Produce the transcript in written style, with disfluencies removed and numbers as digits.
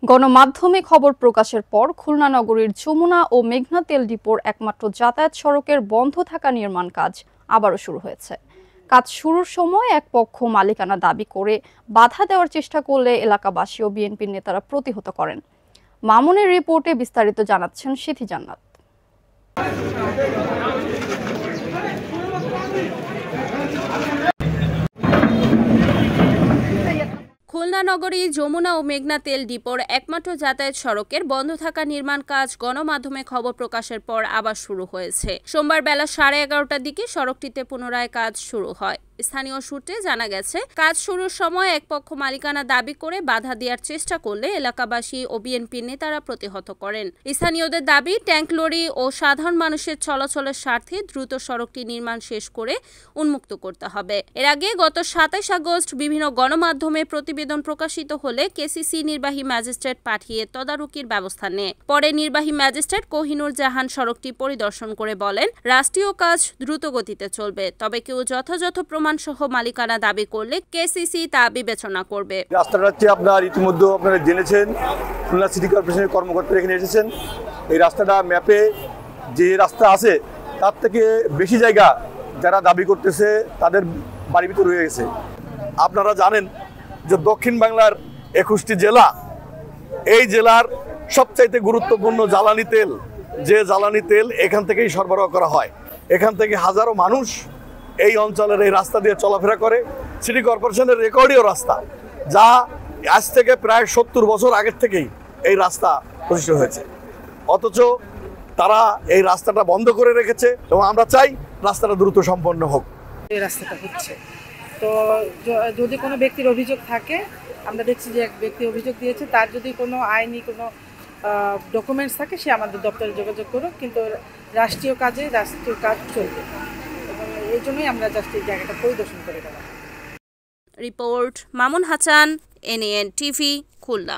গণমাধ্যমে খবর প্রকাশের পর খুলনা নগরীর যমুনা ও মেঘনা তেল ডিপোর একমাত্র যাতায়াত সড়কের বন্ধ থাকা নির্মাণ কাজ আবারও শুরু হয়েছে। কাজ শুরুর সময় এক পক্ষ মালিকানা দাবি করে বাধা দেওয়ার চেষ্টা করলে এলাকাবাসী ও বিএনপির নেতারা প্রতিহত করেন। মামুনের রিপোর্টে বিস্তারিত জানাচ্ছেন সিথি জান্নাত। খুলনা নগরী যমুনা ও মেঘনা তেল ডিপোর একমাত্র যাতায়াত সড়কের বন্ধ থাকা নির্মাণ কাজ গণমাধ্যমে খবর প্রকাশের পর আবার শুরু হয়েছে। সোমবার বেলা 11:30টার দিকে সড়কটিতে পুনরায় কাজ শুরু হয়। স্থানীয় সূত্রে জানা গেছে, কাজ শুরুর সময় এক পক্ষ মালিকানা দাবি করে বাধা দেওয়ার চেষ্টা করলে এলাকাবাসী ও বিএনপির নেতারা প্রতিহত করেন। স্থানীয়দের দাবি, ট্যাঙ্ক লরি ও সাধারণ মানুষের চলাচলের স্বার্থে দ্রুত সড়কটি নির্মাণ শেষ করে উন্মুক্ত করতে হবে। এর আগে গত 27 আগস্ট বিভিন্ন গণমাধ্যমে প্রতিবেদন প্রকাশিত হলে কেসিসি নির্বাহী ম্যাজিস্ট্রেট পাঠিয়ে তদারকির ব্যবস্থা নেয়। পরে নির্বাহী ম্যাজিস্ট্রেট কোহিনুর জাহান সড়কটি পরিদর্শন করে বলেন, রাষ্ট্রীয় কাজ দ্রুত গতিতে চলবে, তবে কেউ যথাযথ সহ মালিকানা দাবি করলে কেসিসি তা বিবেচনা করবে। রাস্তাটা হচ্ছে আপনার ইতিমধ্যে আপনারা জেনেছেন, খুলনা সিটি কর্পোরেশনের কর্মকর্তারা এখানে এসেছেন। এই রাস্তাটা ম্যাপে যে রাস্তা আছে তার থেকে বেশি জায়গা যারা দাবি করতেছে তাদের বাড়ির ভিতরে রয়ে গেছে। আপনারা জানেন যে দক্ষিণ বাংলার 21টি জেলা, এই জেলার সবচাইতে গুরুত্বপূর্ণ জ্বালানি তেল, যে জ্বালানি তেল এখান থেকেই সরবরাহ করা হয়। এখান থেকে হাজারো মানুষ এই অঞ্চলের এই রাস্তা দিয়ে চলাফেরা করে। সিটি কর্পোরেশনের রেকর্ডীয় রাস্তা, যা আজ থেকে প্রায় 70 বছর আগের থেকেই এই রাস্তা প্রতিষ্ঠা হয়েছে, অথচ তারা এই রাস্তাটা বন্ধ করে রেখেছে এবং আমরা চাই রাস্তাটা দ্রুত সম্পন্ন হোক। এই রাস্তাটা হচ্ছে তো যদি কোনো ব্যক্তির অভিযোগ থাকে, আমরা দেখছি যে এক ব্যক্তি অভিযোগ দিয়েছে, তার যদি কোনো আইনি কোনো ডকুমেন্টস থাকে সে আমাদের দপ্তরে যোগাযোগ করুক, কিন্তু রাষ্ট্রীয় কাজ চলবে। এই জন্যই আমরা জাস্ট এই জায়গাটা পরিদর্শন করে গেলাম। Report Mamun Hasan, NAN TV, Khulna.